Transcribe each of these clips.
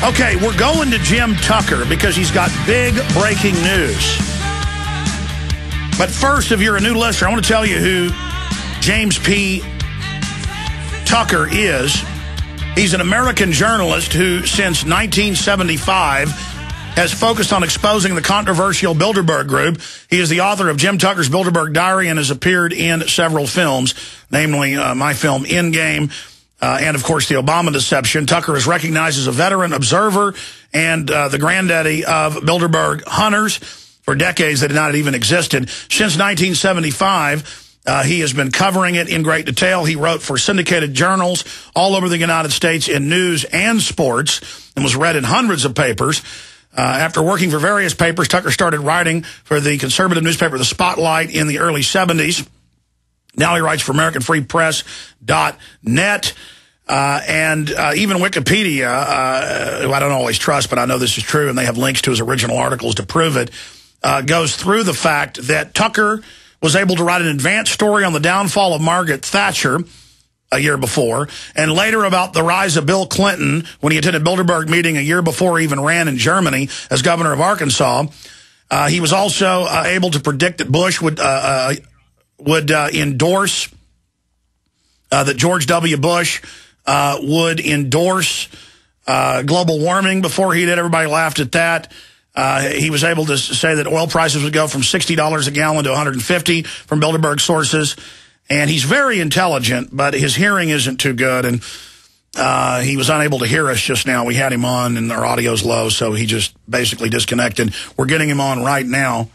Okay, we're going to Jim Tucker because he's got big breaking news. But first, if you're a new listener, I want to tell you who James P. Tucker is. He's an American journalist who, since 1975, has focused on exposing the controversial Bilderberg Group. He is the author of Jim Tucker's Bilderberg Diary and has appeared in several films, namely my film Endgame, and, of course, The Obama Deception. Tucker is recognized as a veteran observer and the granddaddy of Bilderberg hunters. For decades, they did not even existed. Since 1975, he has been covering it in great detail. He wrote for syndicated journals all over the United States in news and sports and was read in hundreds of papers. After working for various papers, Tucker started writing for the conservative newspaper The Spotlight in the early 70s. Now he writes for AmericanFreePress.net. And even Wikipedia, who I don't always trust, but I know this is true, and they have links to his original articles to prove it, goes through the fact that Tucker was able to write an advanced story on the downfall of Margaret Thatcher a year before, and later about the rise of Bill Clinton when he attended Bilderberg meeting a year before he even ran in Germany as governor of Arkansas. He was also able to predict that Bush would endorse, that George W. Bush would endorse global warming before he did. Everybody laughed at that. He was able to say that oil prices would go from $60 a gallon to $150 from Bilderberg sources. And he's very intelligent, but his hearing isn't too good. And he was unable to hear us just now. We had him on, and our audio's low, so he just basically disconnected. We're getting him on right now.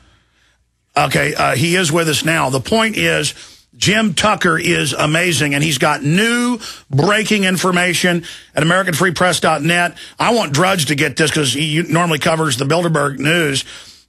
Okay, he is with us now. The point is, Jim Tucker is amazing, and he's got new breaking information at AmericanFreePress.net. I want Drudge to get this because he normally covers the Bilderberg news.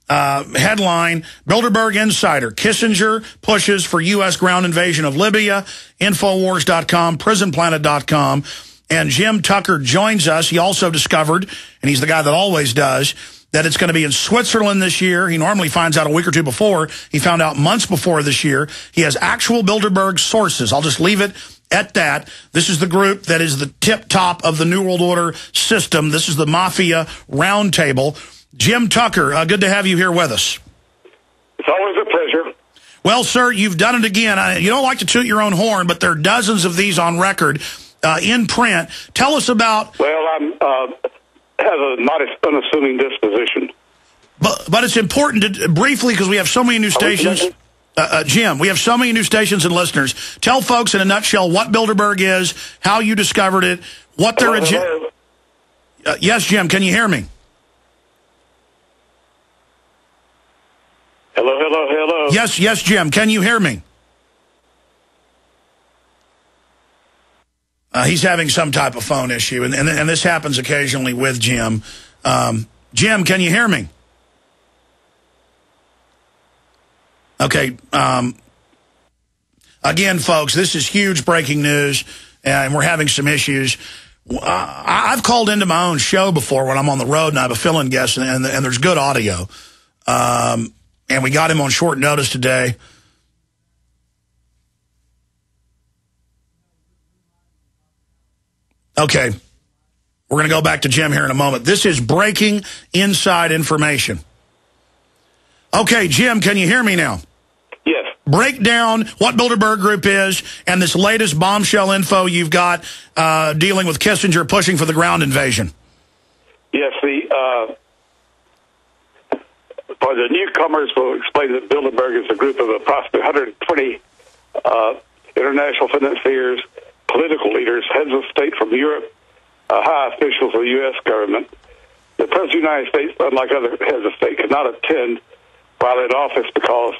Headline, Bilderberg Insider, Kissinger pushes for U.S. ground invasion of Libya, Infowars.com, PrisonPlanet.com, and Jim Tucker joins us. He also discovered, and he's the guy that always does, that it's going to be in Switzerland this year. He normally finds out a week or two before. He found out months before this year. He has actual Bilderberg sources. I'll just leave it at that. This is the group that is the tip-top of the New World Order system. This is the Mafia Roundtable. Jim Tucker, good to have you here with us. It's always a pleasure. Well, sir, you've done it again. You don't like to toot your own horn, but there are dozens of these on record in print. Tell us about... Well, I'm... have a modest, unassuming disposition. But it's important to, briefly, because we have so many new stations. Jim, we have so many new stations and listeners. Tell folks in a nutshell what Bilderberg is, how you discovered it, what their agenda... yes, Jim, can you hear me? Hello, hello, hello. Yes, yes, Jim, can you hear me? He's having some type of phone issue, and this happens occasionally with Jim. Jim, can you hear me? Okay. Again, folks, this is huge breaking news, and we're having some issues. I've called into my own show before when I'm on the road, and I have a fill-in guest, and there's good audio. And we got him on short notice today. Okay, we're going to go back to Jim here in a moment. This is breaking inside information. Okay, Jim, can you hear me now? Yes. Break down what Bilderberg Group is and this latest bombshell info you've got dealing with Kissinger pushing for the ground invasion. Yes, for the newcomers, we'll explain that Bilderberg is a group of approximately 120 international financiers, political leaders, heads of state from Europe, high officials of the U.S. government. The President of the United States, unlike other heads of state, cannot attend while in office because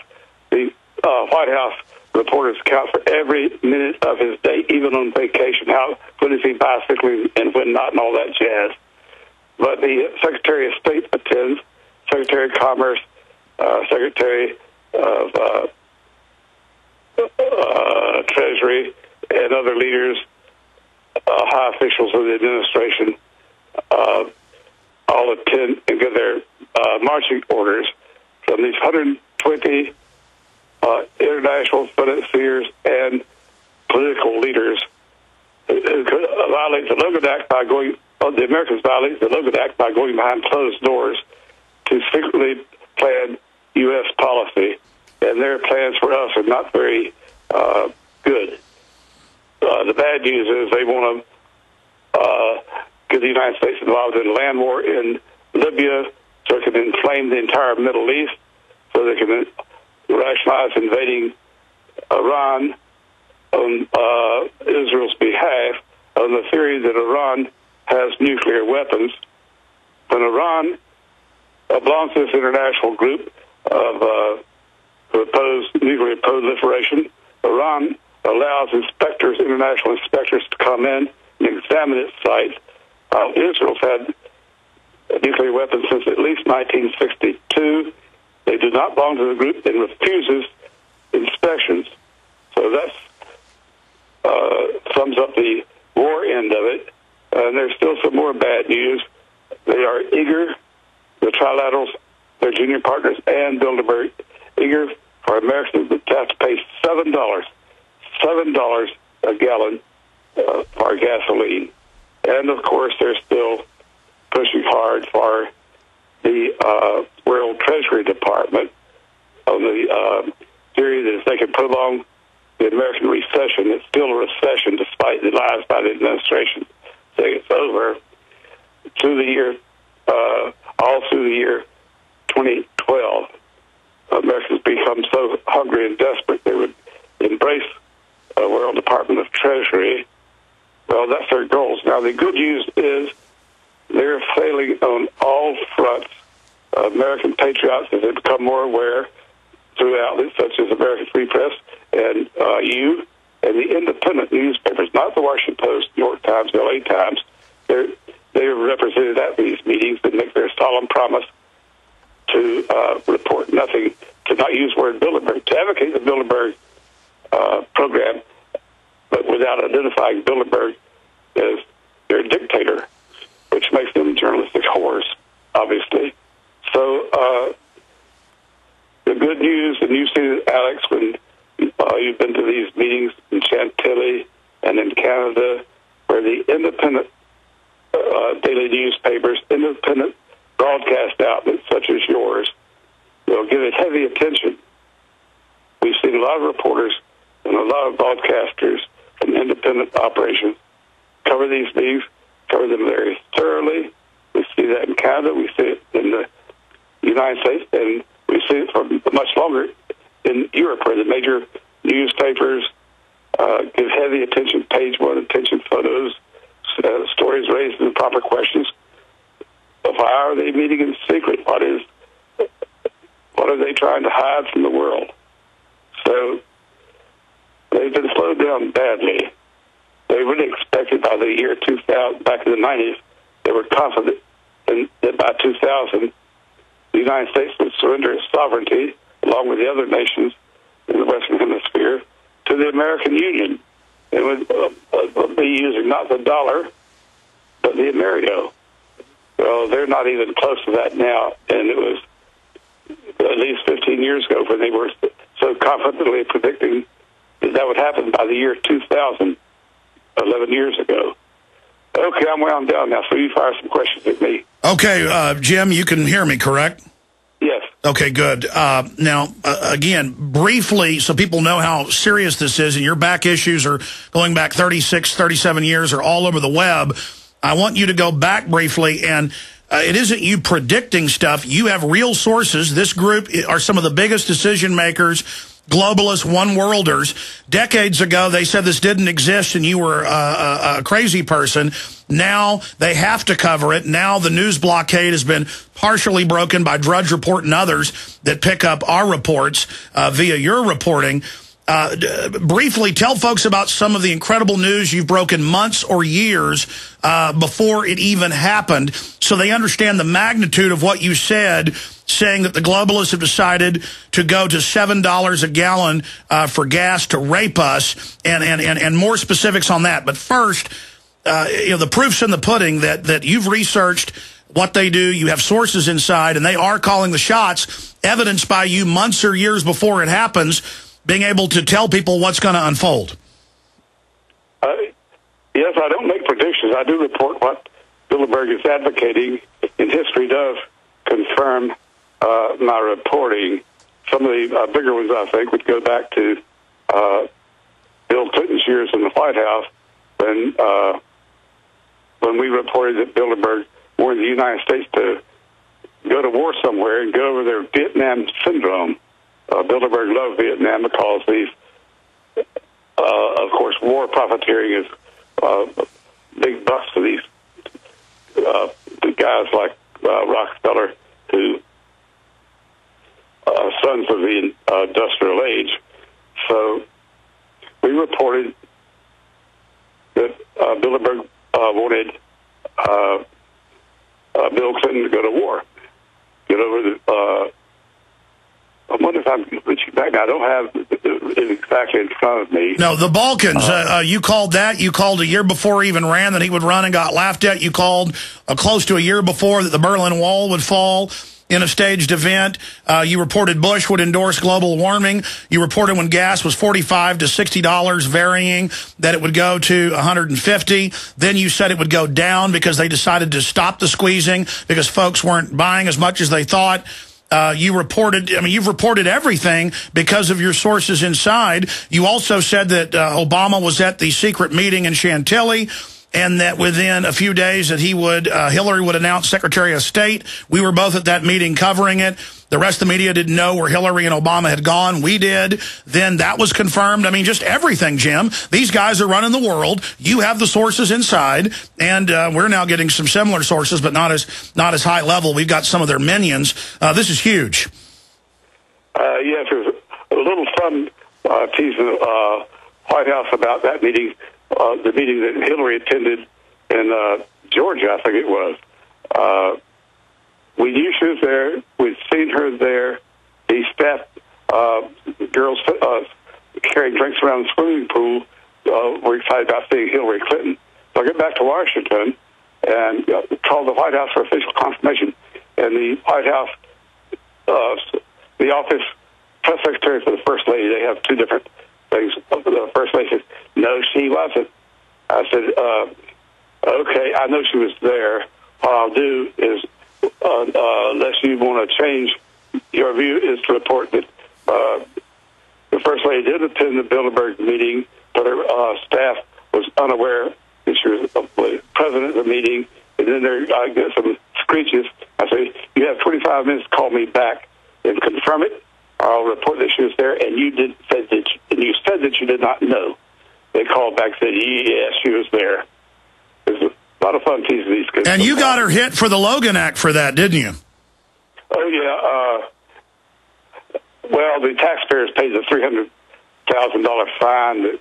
the White House reporters account for every minute of his day, even on vacation, when is he bicycling and when not, and all that jazz. But the Secretary of State attends, Secretary of Commerce, Secretary of Treasury, and other leaders, high officials of the administration, all attend and get their marching orders from these 120 international financiers and political leaders who could violate the Logan Act by going the Americans violate the Logan Act by going behind closed doors to secretly plan U.S. policy, and their plans for us are not very good. The bad news is they want to get the United States involved in a land war in Libya so it can inflame the entire Middle East, so they can rationalize invading Iran on Israel's behalf on the theory that Iran has nuclear weapons. When Iran belongs to this international group of who oppose nuclear proliferation, Iran allows inspectors, international inspectors, to come in and examine its sites. Israel's had nuclear weapons since at least 1962. They do not belong to the group and refuses inspections. So that sums up the war end of it. And there's still some more bad news. They are eager, the trilaterals, their junior partners, and Bilderberg, eager for Americans to have to pay $7 a gallon for gasoline. And, of course, they're still pushing hard for the World Treasury Department on the theory that if they can prolong the American recession, it's still a recession despite the lies by the administration saying it's over, through the year, all through the year 2012. Americans become so hungry and desperate they would embrace a World Department of Treasury. Well, that's their goals. Now, the good news is they're failing on all fronts. American patriots have become more aware through outlets such as American Free Press and you and the independent newspapers, not the Washington Post, New York Times, LA Times. They are represented at these meetings and make their solemn promise to report nothing, to not use the word Bilderberg, to advocate the Bilderberg program, but without identifying Bilderberg as their dictator, which makes them journalistic whores, obviously. So the good news, and you see it, Alex, when you've been to these meetings in Chantilly and in Canada, where the independent daily newspapers, independent broadcast outlets such as yours, will give it heavy attention. We've seen a lot of reporters and a lot of broadcasters from independent operations cover these meetings, cover them very thoroughly. We see that in Canada, we see it in the United States, and we see it for much longer in Europe, where the major newspapers give heavy attention, page one attention, photos, stories raising the proper questions. Why are they meeting in secret? What are they trying to hide from the world? So they've been slowed down badly. They really expected by the year 2000, back in the 90s, they were confident that by 2000, the United States would surrender its sovereignty, along with the other nations in the Western Hemisphere, to the American Union. It would be using not the dollar, but the Amerigo. Well, they're not even close to that now, and it was at least 15 years ago when they were so confidently predicting that would happen by the year 2000, 11 years ago. Okay, I'm wound down now, so you fire some questions at me. Okay, Jim, you can hear me, correct? Yes. Okay, good. Now, again, briefly, so people know how serious this is, and your back issues are going back 36, 37 years, are all over the web. I want you to go back briefly, and it isn't you predicting stuff. You have real sources. This group are some of the biggest decision makers, globalists, one-worlders. Decades ago, they said this didn't exist and you were a crazy person. Now they have to cover it. Now the news blockade has been partially broken by Drudge Report and others that pick up our reports via your reporting. Briefly, tell folks about some of the incredible news you've broken months or years before it even happened, so they understand the magnitude of what you said, saying that the globalists have decided to go to $7 a gallon for gas to rape us, and more specifics on that. But first, the proof's in the pudding that you've researched what they do. You have sources inside, and they are calling the shots, evidenced by you months or years before it happens, being able to tell people what's going to unfold. Yes, I don't make predictions. I do report what Bilderberg is advocating, and history does confirm my reporting. Some of the bigger ones, I think, would go back to Bill Clinton's years in the White House when we reported that Bilderberg wanted the United States to go to war somewhere and go over their Vietnam syndrome. Bilderberg loved Vietnam because these, of course, war profiteering is big bucks to these guys like Rockefeller, who sons of the industrial age. So we reported that Bilderberg wanted Bill Clinton to go to war, get over the. I wonder if I'm reaching back now. I don't have it exactly in front of me. No, the Balkans. You called that. You called a year before he even ran that he would run and got laughed at. You called close to a year before that the Berlin Wall would fall in a staged event. You reported Bush would endorse global warming. You reported when gas was $45 to $60, varying, that it would go to $150. Then you said it would go down because they decided to stop the squeezing because folks weren't buying as much as they thought. You reported, I mean, you've reported everything because of your sources inside. You also said that Obama was at the secret meeting in Chantilly, and that within a few days that he would, Hillary would announce Secretary of State. We were both at that meeting covering it. The rest of the media didn't know where Hillary and Obama had gone. We did. Then that was confirmed. I mean, just everything, Jim. These guys are running the world. You have the sources inside, and we're now getting some similar sources, but not as high level. We've got some of their minions. This is huge. Yes, there's a little fun teasing the White House about that meeting. The meeting that Hillary attended in Georgia, I think it was. We knew she was there. We'd seen her there. The staff, girls carrying drinks around the swimming pool, were excited about seeing Hillary Clinton. So I get back to Washington and called the White House for official confirmation. And the White House, the office press secretary for the First Lady, they have two different things. The First Lady said, no, she wasn't. I said, okay, I know she was there. What I'll do is, unless you want to change your view, is to report that the First Lady did attend the Bilderberg meeting, but her staff was unaware that she was the president of the meeting. And then I get some screeches. I say, you have 25 minutes to call me back and confirm it, or I'll report that she was there. And you said that you did not know. They called back and said, yes, she was there. It was a lot of fun teasing these kids. And you got her hit for the Logan Act for that, didn't you? Oh, yeah. Well, the taxpayers paid the $300,000 fine that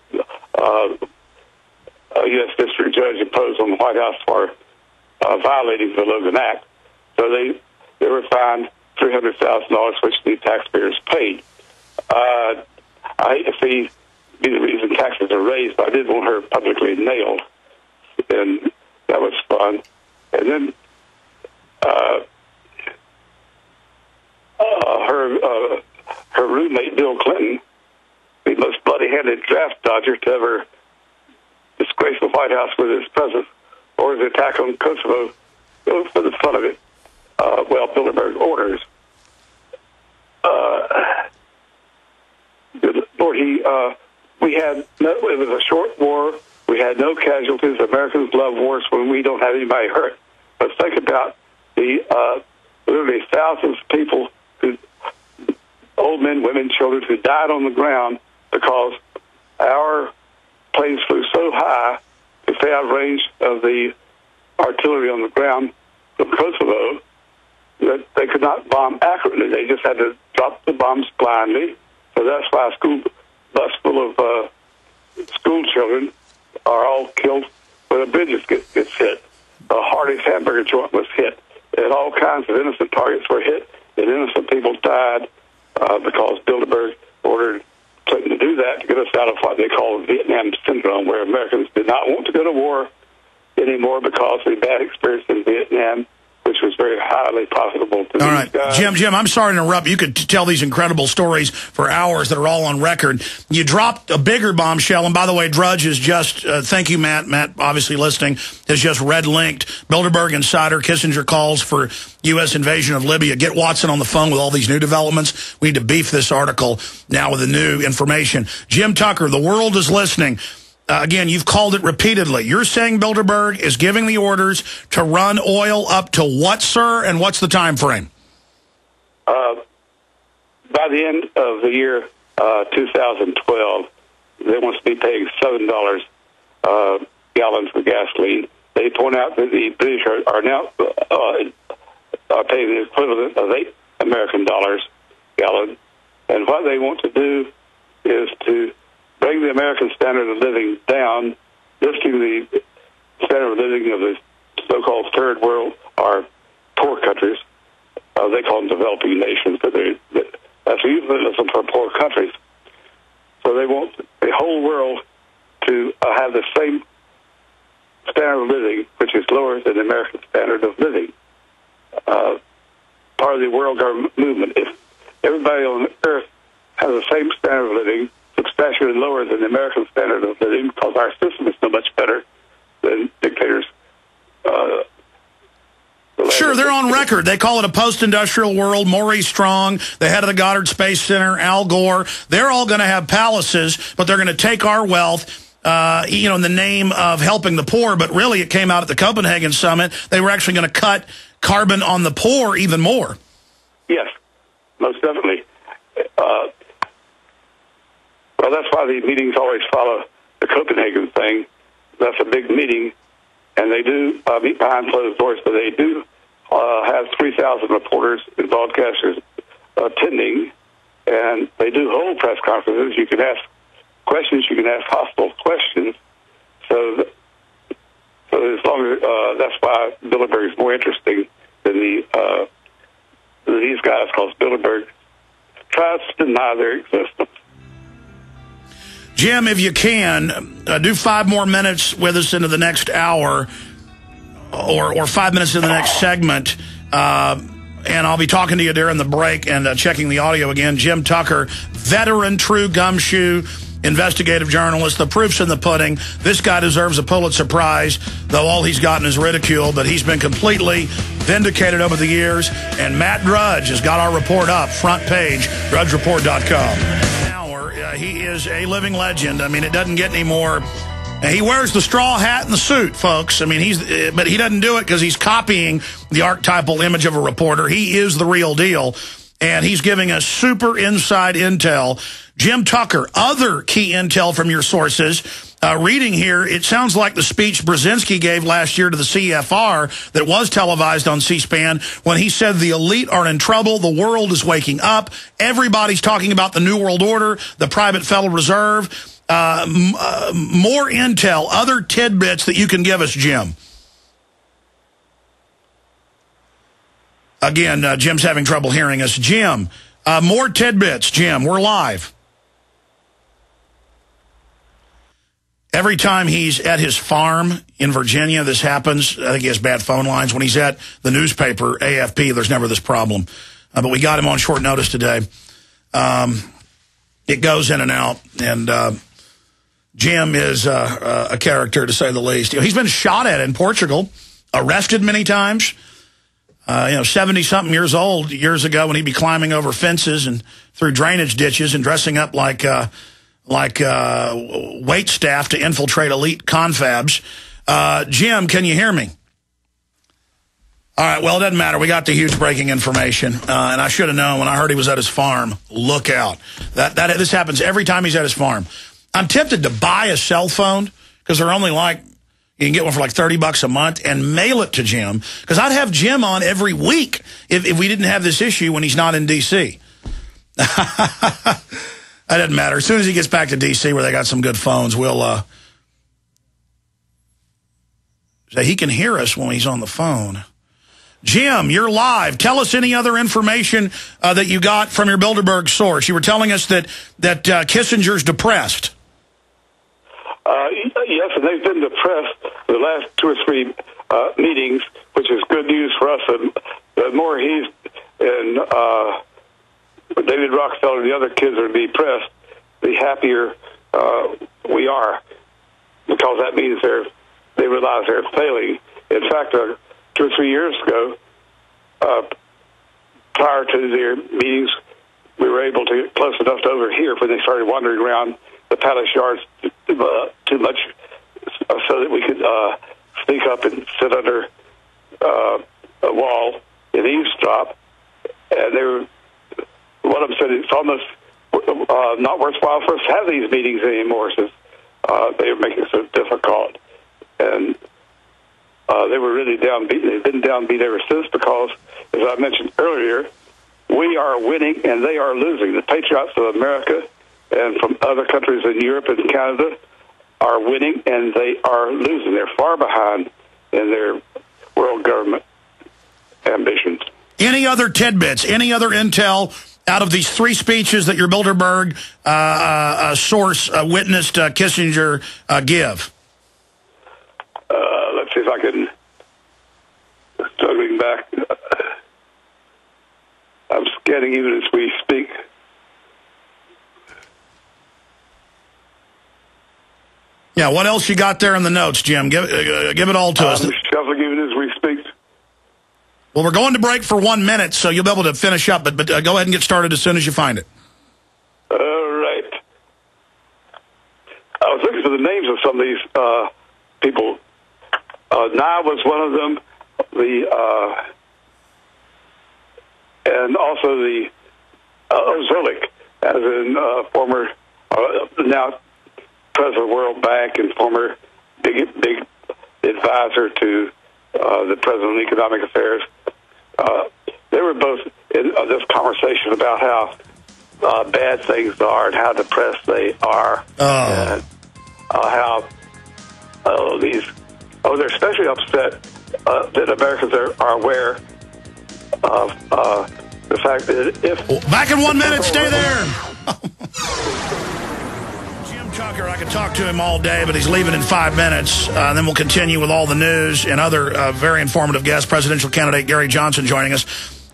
a U.S. district judge imposed on the White House for violating the Logan Act. So they were fined $300,000, which the taxpayers paid. I hate to see be the reason taxes are raised, but I did want her publicly nailed, and that was fun. And then her roommate, Bill Clinton, the most bloody-handed draft dodger to ever disgrace the White House with his presence or his attack on Kosovo, for the fun of it. Bilderberg orders. Lord, it was a short war. We had no casualties. Americans love wars when we don't have anybody hurt. But think about the literally thousands of people, old men, women, children, who died on the ground because our planes flew so high to stay out of range of the artillery on the ground from Kosovo that they could not bomb accurately. They just had to drop the bombs blindly. So that's why a school bus full of school children are all killed when a bridge gets hit. Hardy's hamburger joint was hit. And all kinds of innocent targets were hit, and innocent people died because Bilderberg ordered Clinton to do that to get us out of what they call Vietnam syndrome, where Americans did not want to go to war anymore because of the bad experience in Vietnam, which was very highly profitable to all these right, guys. Jim, I'm sorry to interrupt. You could tell these incredible stories for hours that are all on record. You dropped a bigger bombshell, and by the way, Drudge is just, thank you, Matt. Matt, obviously listening, has just red-linked Bilderberg Insider. Kissinger calls for U.S. invasion of Libya. Get Watson on the phone with all these new developments. We need to beef this article now with the new information. Jim Tucker, the world is listening. Again, you've called it repeatedly. You're saying Bilderberg is giving the orders to run oil up to what, sir, and what's the time frame? By the end of the year 2012, they want to be paying $7 gallons for gasoline. They point out that the British are now paying the equivalent of $8 gallon. And what they want to do is to bring the American standard of living down, lifting the standard of living of the so-called third world or poor countries. They call them developing nations, but that's a euphemism for poor countries. So they want the whole world to have the same standard of living, which is lower than the American standard of living. Part of the world government movement. If everybody on the earth has the same standard of living, substantially lower than the American standard of living, because our system is so much better than dictators. Sure, they're on record. They call it a post-industrial world. Maurice Strong, the head of the Goddard Space Center, Al Gore, they're all going to have palaces, but they're going to take our wealth, in the name of helping the poor. But really, it came out at the Copenhagen summit. They were actually going to cut carbon on the poor even more. Yes, most definitely. Well, that's why the meetings always follow the Copenhagen thing. That's a big meeting, and they do meet behind closed doors, but they do have 3,000 reporters and broadcasters attending, and they do hold press conferences. You can ask questions, you can ask hostile questions. So as long as that's why Bilderberg is more interesting than these guys, because Bilderberg tries to deny their existence. Jim, if you can, do 5 more minutes with us into the next hour, or 5 minutes in the next segment, and I'll be talking to you during the break and checking the audio again. Jim Tucker, veteran, true gumshoe, investigative journalist. The proof's in the pudding. This guy deserves a Pulitzer Prize, though all he's gotten is ridicule, but he's been completely vindicated over the years, and Matt Drudge has got our report up, front page, drudgereport.com. He is a living legend. I mean, it doesn't get any more. He wears the straw hat and the suit, folks. I mean, but he doesn't do it because he's copying the archetypal image of a reporter. He is the real deal, and he's giving us super inside intel. Jim Tucker, other key intel from your sources. Reading here, it sounds like the speech Brzezinski gave last year to the CFR that was televised on C-SPAN when he said the elite are in trouble, the world is waking up, everybody's talking about the New World Order, the private Federal Reserve. More intel, other tidbits that you can give us, Jim. Again, Jim's having trouble hearing us. Jim, more tidbits, Jim. We're live. Every time he's at his farm in Virginia, this happens. I think he has bad phone lines. When he's at the newspaper, AFP, there's never this problem. But we got him on short notice today. It goes in and out. And Jim is a character, to say the least. He's been shot at in Portugal, arrested many times. 70-something years old years ago when he'd be climbing over fences and through drainage ditches and dressing up like wait staff to infiltrate elite confabs. Jim, can you hear me? All right, well, it doesn't matter. We got the huge breaking information, and I should have known when I heard he was at his farm. Look out. This happens every time he's at his farm. I'm tempted to buy a cell phone because they're only you can get one for like $30 a month and mail it to Jim, because I'd have Jim on every week if we didn't have this issue when he's not in D.C. That doesn't matter. As soon as he gets back to D.C. where they got some good phones, we'll he can hear us when he's on the phone. Jim, you're live. Tell us any other information that you got from your Bilderberg source. You were telling us that Kissinger's depressed. Yes, and they've been depressed the last 2 or 3 meetings which is good news for us. The more he's and David Rockefeller and the other kids are depressed, the happier we are, because that means they realize they're failing. In fact, 2 or 3 years ago, prior to their meetings, we were able to get close enough to overhear when they started wandering around the palace yards too much, so that we could sneak up and sit under a wall and eavesdrop. And they were, one of them said, it's almost not worthwhile for us to have these meetings anymore, since they were making it so difficult. And they were really downbeat. They've been downbeat ever since, because, as I mentioned earlier, we are winning and they are losing. The patriots of America and from other countries in Europe and Canada are winning and they are losing. They're far behind in their world government ambitions. Any other tidbits, any other intel out of these 3 speeches that your Bilderberg source witnessed Kissinger give? Let's see if I can, struggling back. I'm scanning even as we speak. Yeah, what else you got there in the notes, Jim? Give it all to us. I'm shuffling even as we speak. Well, we're going to break for 1 minute, so you'll be able to finish up, but go ahead and get started as soon as you find it. All right. I was looking for the names of some of these people. Nye was one of them. And also the Ozolic, as in former, now president of the World Bank and former big advisor to the president of economic affairs. They were both in this conversation about how bad things are and how depressed they are, and how they're especially upset that Americans are aware of the fact that if... Back in 1 minute, stay there! Jim Tucker, I could talk to him all day, but he's leaving in 5 minutes. Then we'll continue with all the news and other very informative guests. Presidential candidate Gary Johnson joining us.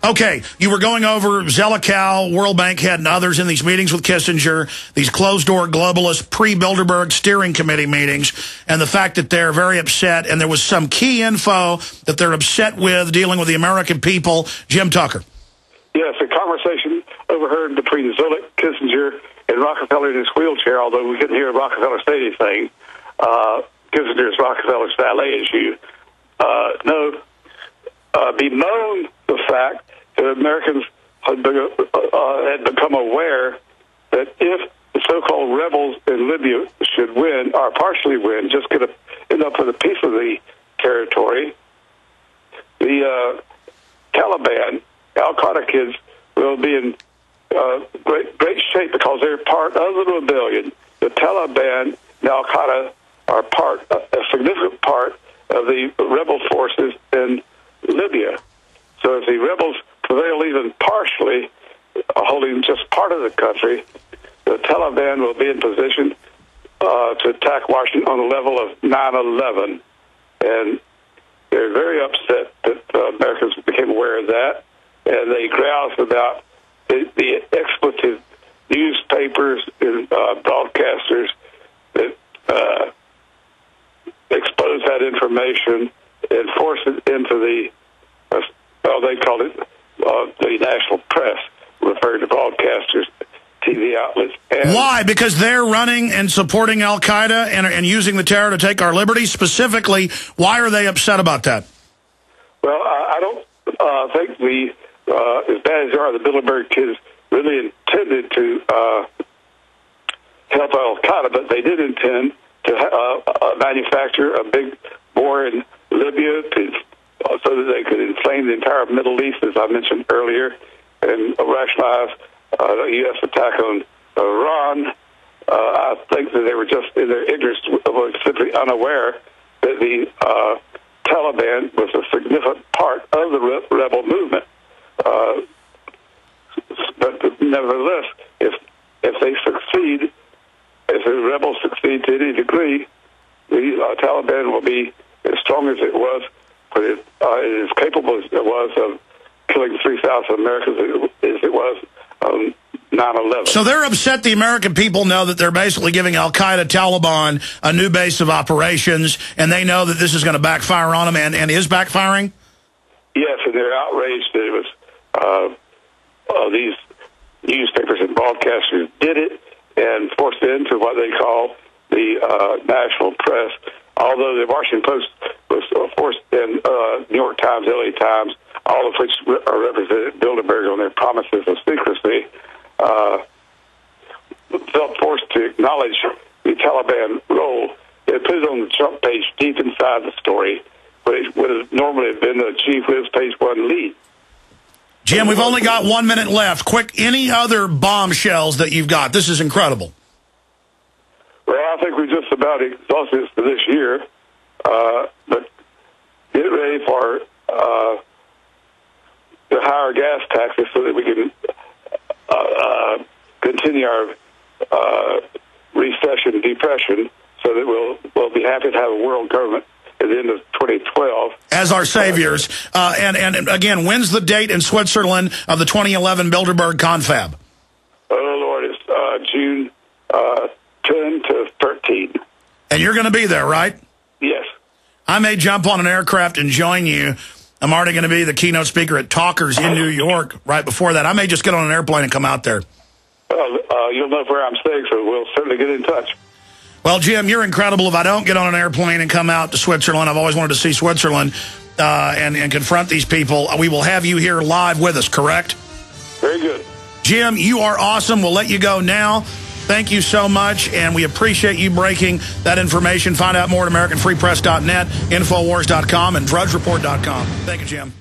Okay, you were going over Zelikow, World Bank head, and others in these meetings with Kissinger, these closed-door globalist pre-Bilderberg steering committee meetings, and the fact that they're very upset, and there was some key info that they're upset with dealing with the American people. Jim Tucker. Yes, a conversation overheard between Zolik, Kissinger, and Rockefeller in his wheelchair, although we couldn't hear Rockefeller say anything. Kissinger's Rockefeller's valet issue. Bemoaned the fact that Americans had become aware that if the so-called rebels in Libya should win, or partially win, just end up with a piece of the territory, the Taliban, Al-Qaeda kids, will be in great shape, because they're part of the rebellion. The Taliban and Al-Qaeda are a significant part of the rebel forces in Libya. So if the rebels prevail even partially, holding just part of the country, the Taliban will be in position to attack Washington on the level of 9/11. And they're very upset that Americans became aware of that, and they groused about the expletive newspapers and broadcasters that expose that information and force it into the, they called it the national press, referring to broadcasters, TV outlets. And why? Because they're running and supporting Al-Qaeda and using the terror to take our liberties? Specifically, why are they upset about that? Well, I don't think as bad as they are, the Bilderberg kids really intended to help Al-Qaeda, but they did intend to manufacture a big war in Libya so that they could inflame the entire Middle East, as I mentioned earlier, and rationalize the U.S. attack on Iran. I think that they were just in their ignorance, simply unaware that the Taliban was a significant part of the rebel movement. But nevertheless, if they succeed, if the rebels succeed to any degree, the Taliban will be as strong as it was but it is capable as it was of killing 3,000 Americans as it was on 9/11. So they're upset the American people know that they're basically giving Al-Qaeda, Taliban a new base of operations, and they know that this is going to backfire on them, and is backfiring? Yes, and they're outraged that it was these newspapers and broadcasters did it and forced it into what they call the national press. Although the Washington Post was forced, and New York Times, LA Times, all of which are represented Bilderberg on their promises of secrecy, felt forced to acknowledge the Taliban role. They put it on the front page deep inside the story, but it would have normally have been the chief whiz page one lead. Jim, we've only got 1 minute left. Quick, any other bombshells that you've got? This is incredible. Well, I think we just about exhausted this for this year, but get ready for the higher gas taxes so that we can continue our recession, depression, so that we'll be happy to have a world government at the end of 2012. As our saviors. And again, when's the date in Switzerland of the 2011 Bilderberg confab? Oh, Lord, it's June 10 to 13. And you're going to be there, right? Yes. I may jump on an aircraft and join you. I'm already going to be the keynote speaker at Talkers in New York right before that. I may just get on an airplane and come out there. You'll know where I'm staying, so we'll certainly get in touch. Well, Jim, you're incredible. If I don't get on an airplane and come out to Switzerland, I've always wanted to see Switzerland and confront these people. We will have you here live with us, correct? Very good. Jim, you are awesome. We'll let you go now. Thank you so much, and we appreciate you breaking that information. Find out more at AmericanFreePress.net, Infowars.com, and DrudgeReport.com. Thank you, Jim.